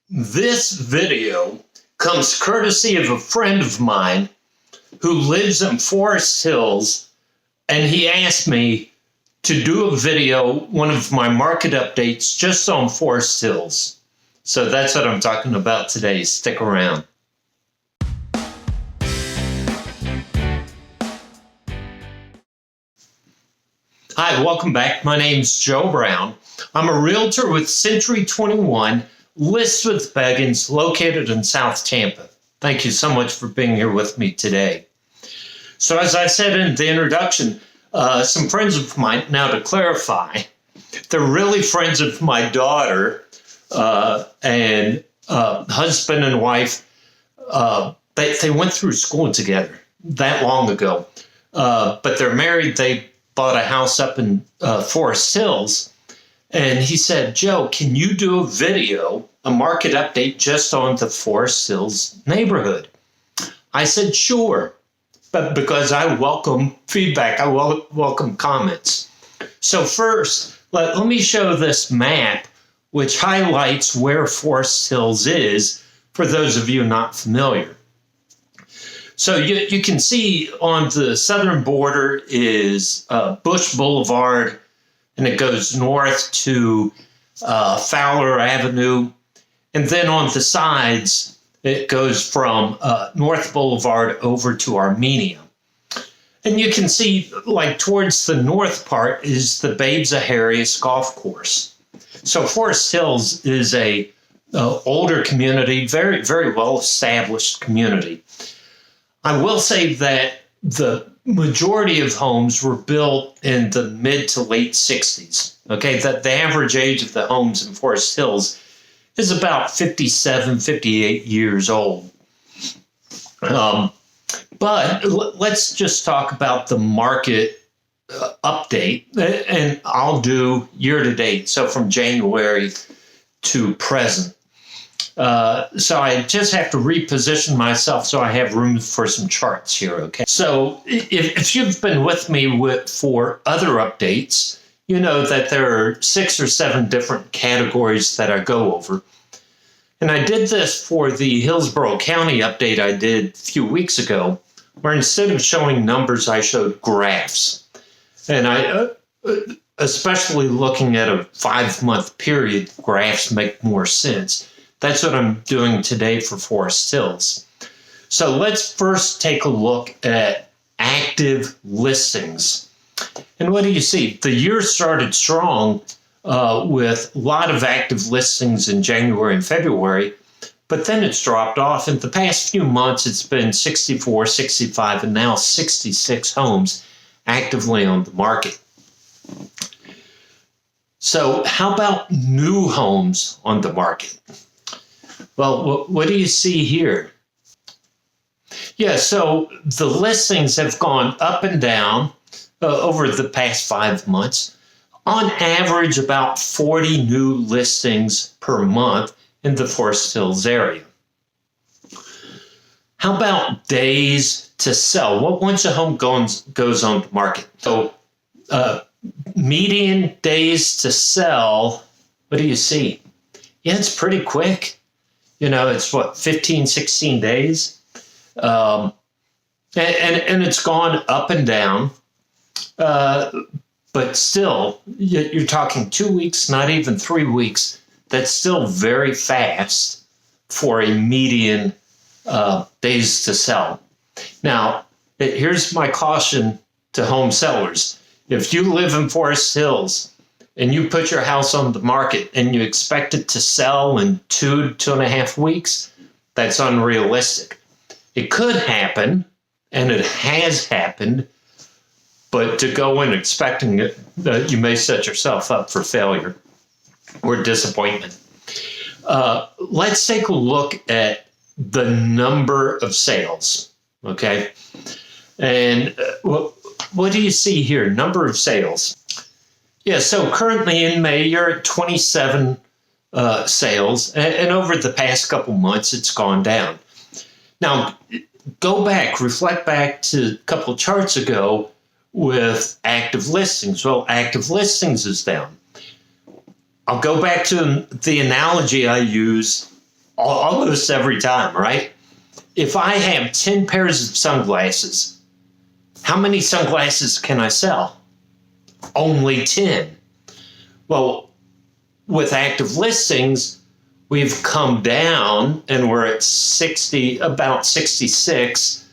This video comes courtesy of a friend of mine who lives in Forest Hills, and he asked me to do a video, one of my market updates just on Forest Hills. So that's what I'm talking about today. Stick around. Hi, welcome back. My name's Joe Brown. I'm a realtor with Century 21, List with Beggins, located in South Tampa. Thank you so much for being here with me today. So as I said in the introduction, some friends of mine, now to clarify, they're really friends of my daughter and husband and wife. They went through school together that long ago, but they're married. They bought a house up in Forest Hills. And he said, Joe, can you do a video, a market update just on the Forest Hills neighborhood? I said, sure, but because I welcome feedback, I welcome comments. So first, let me show this map, which highlights where Forest Hills is for those of you not familiar. So you can see on the southern border is Bush Boulevard, and it goes north to Fowler Avenue. And then on the sides, it goes from North Boulevard over to Armenia. And you can see, like, towards the north part is the Babes of Harrius golf course. So Forest Hills is a older community, very, very well-established community. I will say that the majority of homes were built in the mid to late 60s. Okay, the average age of the homes in Forest Hills is about 57, 58 years old. But let's just talk about the market update, and I'll do year to date, so from January to present. So I just have to reposition myself so I have room for some charts here, okay? So if you've been with me for other updates, you know that there are 6 or 7 different categories that I go over. And I did this for the Hillsborough County update I did a few weeks ago, where instead of showing numbers, I showed graphs. And I, especially looking at a 5-month period, graphs make more sense. That's what I'm doing today for Forest Hills. So let's first take a look at active listings. And what do you see? The year started strong with a lot of active listings in January and February, but then it's dropped off. In the past few months, it's been 64, 65, and now 66 homes actively on the market. So how about new homes on the market? Well, what do you see here? Yeah, so the listings have gone up and down over the past 5 months. On average, about 40 new listings per month in the Forest Hills area. How about days to sell? Well, once a home goes on the market. So median days to sell, what do you see? Yeah, it's pretty quick. You know, it's what, 15, 16 days? And it's gone up and down. But still, you're talking 2 weeks, not even 3 weeks. That's still very fast for a median days to sell. Now, here's my caution to home sellers. If you live in Forest Hills and you put your house on the market and you expect it to sell in 2.5 weeks, that's unrealistic. It could happen, and it has happened, but to go in expecting it, you may set yourself up for failure or disappointment. Let's take a look at the number of sales, okay? And what do you see here? Number of sales. Yeah, so currently in May, you're at 27 sales, and over the past couple months, it's gone down. Now, reflect back to a couple of charts ago with active listings. Well, active listings is down. I'll go back to the analogy I use almost every time, right? If I have 10 pairs of sunglasses, how many sunglasses can I sell? Only 10. Well, with active listings, we've come down and we're at about 66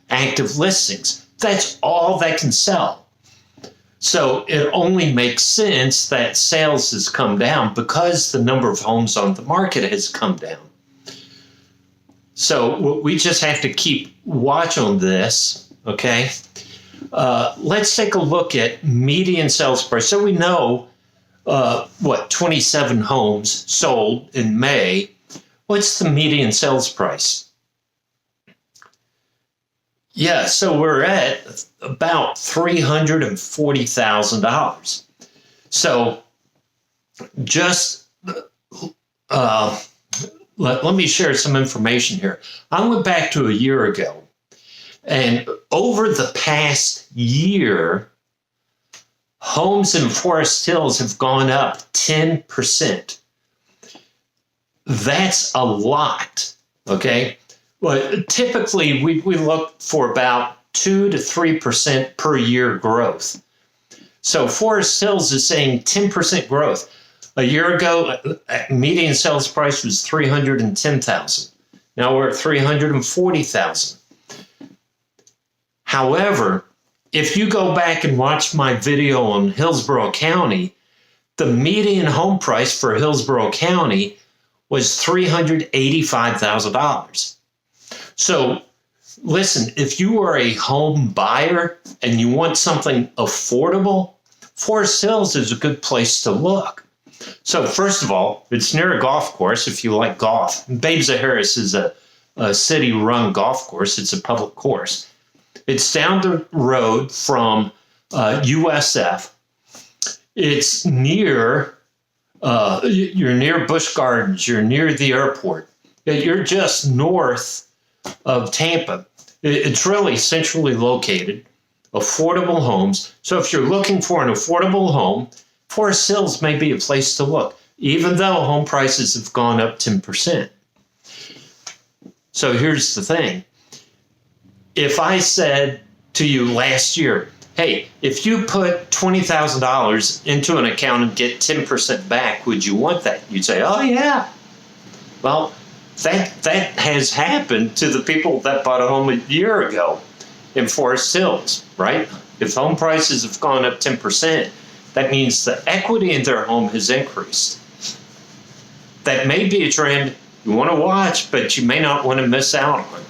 active listings. That's all that can sell. So it only makes sense that sales has come down because the number of homes on the market has come down. So we just have to keep watch on this, okay? Let's take a look at median sales price. So we know, 27 homes sold in May. What's the median sales price? Yeah, so we're at about $340,000. So just let me share some information here. I went back to a year ago, and over the past year, homes in Forest Hills have gone up 10%. That's a lot, okay? Well, typically, we look for about 2 to 3% per year growth. So Forest Hills is saying 10% growth. A year ago, median sales price was $310,000. Now we're at $340,000. However, if you go back and watch my video on Hillsborough County, the median home price for Hillsborough County was $385,000. So listen, if you are a home buyer and you want something affordable, Forest Hills is a good place to look. So first of all, it's near a golf course if you like golf. Babes of Harris is a city-run golf course. It's a public course. It's down the road from USF. It's near, you're near Busch Gardens. You're near the airport. You're just north of Tampa. It's really centrally located, affordable homes. So if you're looking for an affordable home, Forest Hills may be a place to look, even though home prices have gone up 10%. So here's the thing. If I said to you last year, hey, if you put $20,000 into an account and get 10% back, would you want that? You'd say, oh, yeah. Well, that has happened to the people that bought a home a year ago in Forest Hills, right? If home prices have gone up 10%, that means the equity in their home has increased. That may be a trend you want to watch, but you may not want to miss out on.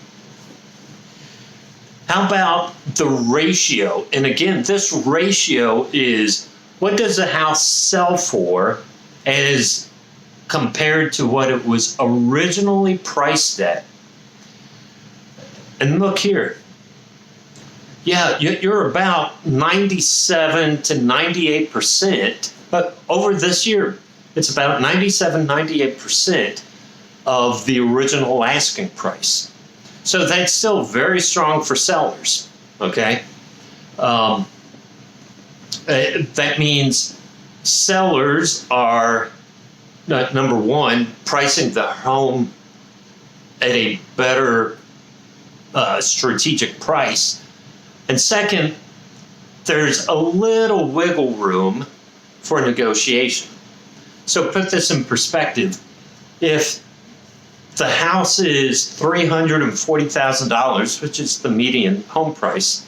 How about the ratio? And again, this ratio is what does a house sell for as compared to what it was originally priced at. And look here. Yeah, you're about 97 to 98%, but over this year, it's about 97, 98% of the original asking price. So that's still very strong for sellers, okay? That means sellers are, number one, pricing the home at a better strategic price. And second, there's a little wiggle room for negotiation. So put this in perspective. If the house is $340,000, which is the median home price,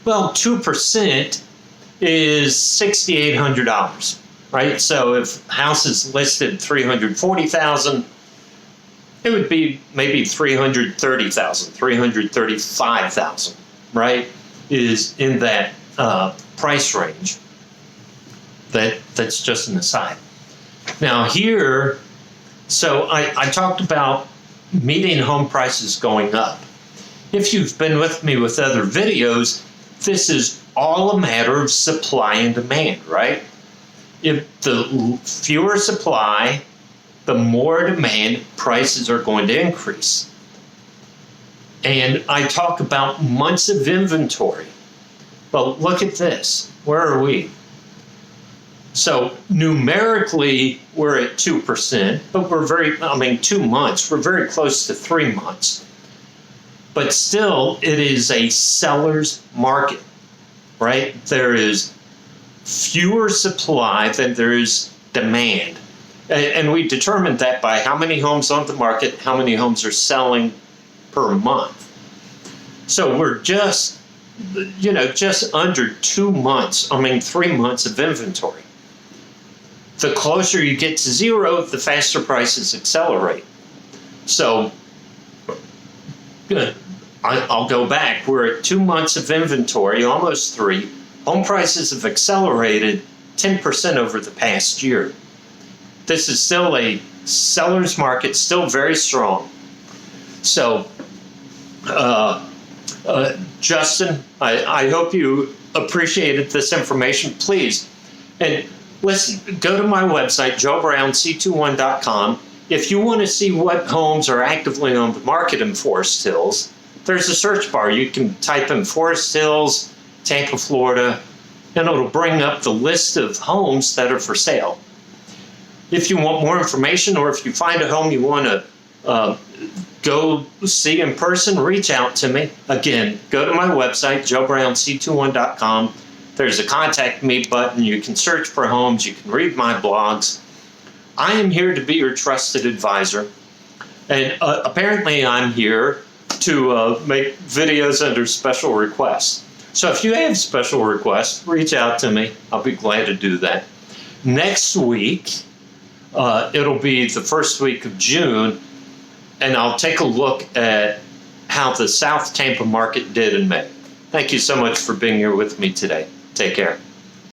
well, 2% is $6,800, right? So if house is listed $340,000, it would be maybe $330,000, $335,000, right? Is in that price range. That's just an aside. Now here, so I talked about median home prices going up. If you've been with me with other videos, this is all a matter of supply and demand, right? If the fewer supply, the more demand, prices are going to increase. And I talk about months of inventory. Well, look at this. Where are we? So numerically, we're at 2%, but 2 months, we're very close to 3 months. But still, it is a seller's market, right? There is fewer supply than there is demand. And we determined that by how many homes on the market, how many homes are selling per month. So we're just under 2 months, 3 months of inventory. The closer you get to zero, the faster prices accelerate. So I'll go back. We're at 2 months of inventory, almost 3. Home prices have accelerated 10% over the past year. This is still a seller's market, still very strong. So, Justin, I hope you appreciated this information. Please, and listen, go to my website, joebrownc21.com. If you want to see what homes are actively on the market in Forest Hills, there's a search bar. You can type in Forest Hills, Tampa, Florida, and it'll bring up the list of homes that are for sale. If you want more information, or if you find a home you want to go see in person, reach out to me. Again, go to my website, joebrownc21.com. There's a contact me button. You can search for homes. You can read my blogs. I am here to be your trusted advisor. And apparently I'm here to make videos under special requests. So if you have special requests, reach out to me. I'll be glad to do that. Next week, it'll be the first week of June, and I'll take a look at how the South Tampa market did in May. Thank you so much for being here with me today. Take care.